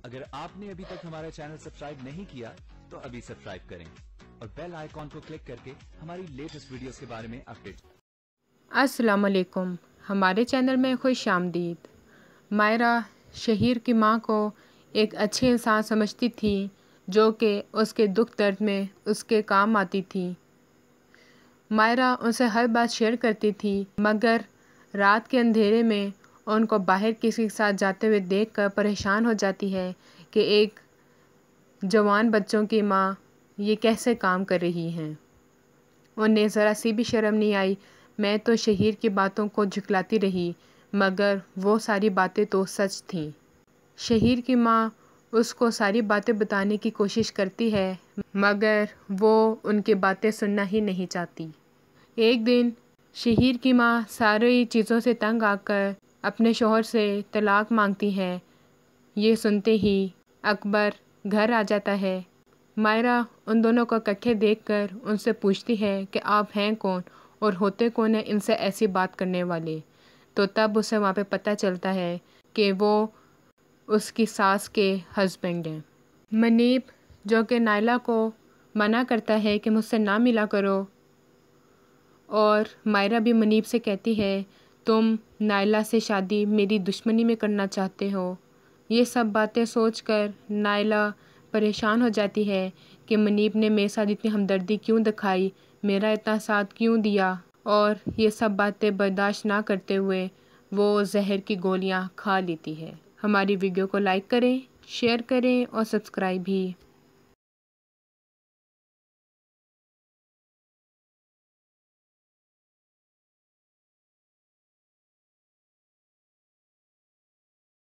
اگر آپ نے ابھی تک ہمارا چینل سبسکرائب نہیں کیا تو ابھی سبسکرائب کریں اور بیل آئیکن کو کلک کر کے ہماری لیٹسٹ ویڈیوز کے بارے میں اپڈیٹ۔ السلام علیکم، ہمارے چینل میں خوش آمدید۔ مائرہ شہیر کی ماں کو ایک اچھے انسان سمجھتی تھی جو کہ اس کے دکھ درد میں اس کے کام آتی تھی۔ مائرہ ان سے ہر بات شیئر کرتی تھی، مگر رات کے اندھیرے میں ان کو باہر کسی کے ساتھ جاتے ہوئے دیکھ کر پریشان ہو جاتی ہے کہ ایک جوان بچوں کی ماں یہ کیسے کام کر رہی ہیں۔ انہیں ذرا سی بھی شرم نہیں آئی۔ میں تو شہیر کی باتوں کو جھٹلاتی رہی، مگر وہ ساری باتیں تو سچ تھیں۔ شہیر کی ماں اس کو ساری باتیں بتانے کی کوشش کرتی ہے، مگر وہ ان کی باتیں سننا ہی نہیں چاہتی۔ ایک دن شہیر کی ماں ساری چیزوں سے تنگ آ کر اپنے شوہر سے طلاق مانگتی ہے۔ یہ سنتے ہی اکبر گھر آ جاتا ہے۔ مائرہ ان دونوں کو اکٹھے دیکھ کر ان سے پوچھتی ہے کہ آپ ہیں کون اور ہوتے کون ہیں ان سے ایسی بات کرنے والے؟ تو تب اسے وہاں پہ پتہ چلتا ہے کہ وہ اس کی ساس کے ہسبینڈ ہیں۔ منیب جو کہ نائلہ کو منع کرتا ہے کہ مجھ سے نہ ملا کرو، اور مائرہ بھی منیب سے کہتی ہے تم نائلہ سے شادی میری دشمنی میں کرنا چاہتے ہو۔ یہ سب باتیں سوچ کر نائلہ پریشان ہو جاتی ہے کہ منیب نے میرے ساتھ اتنی ہمدردی کیوں دکھائی، میرا اتنا ساتھ کیوں دیا، اور یہ سب باتیں برداشت نہ کرتے ہوئے وہ زہر کی گولیاں کھا لیتی ہے۔ ہماری ویڈیو کو لائک کریں، شیئر کریں اور سبسکرائب بھی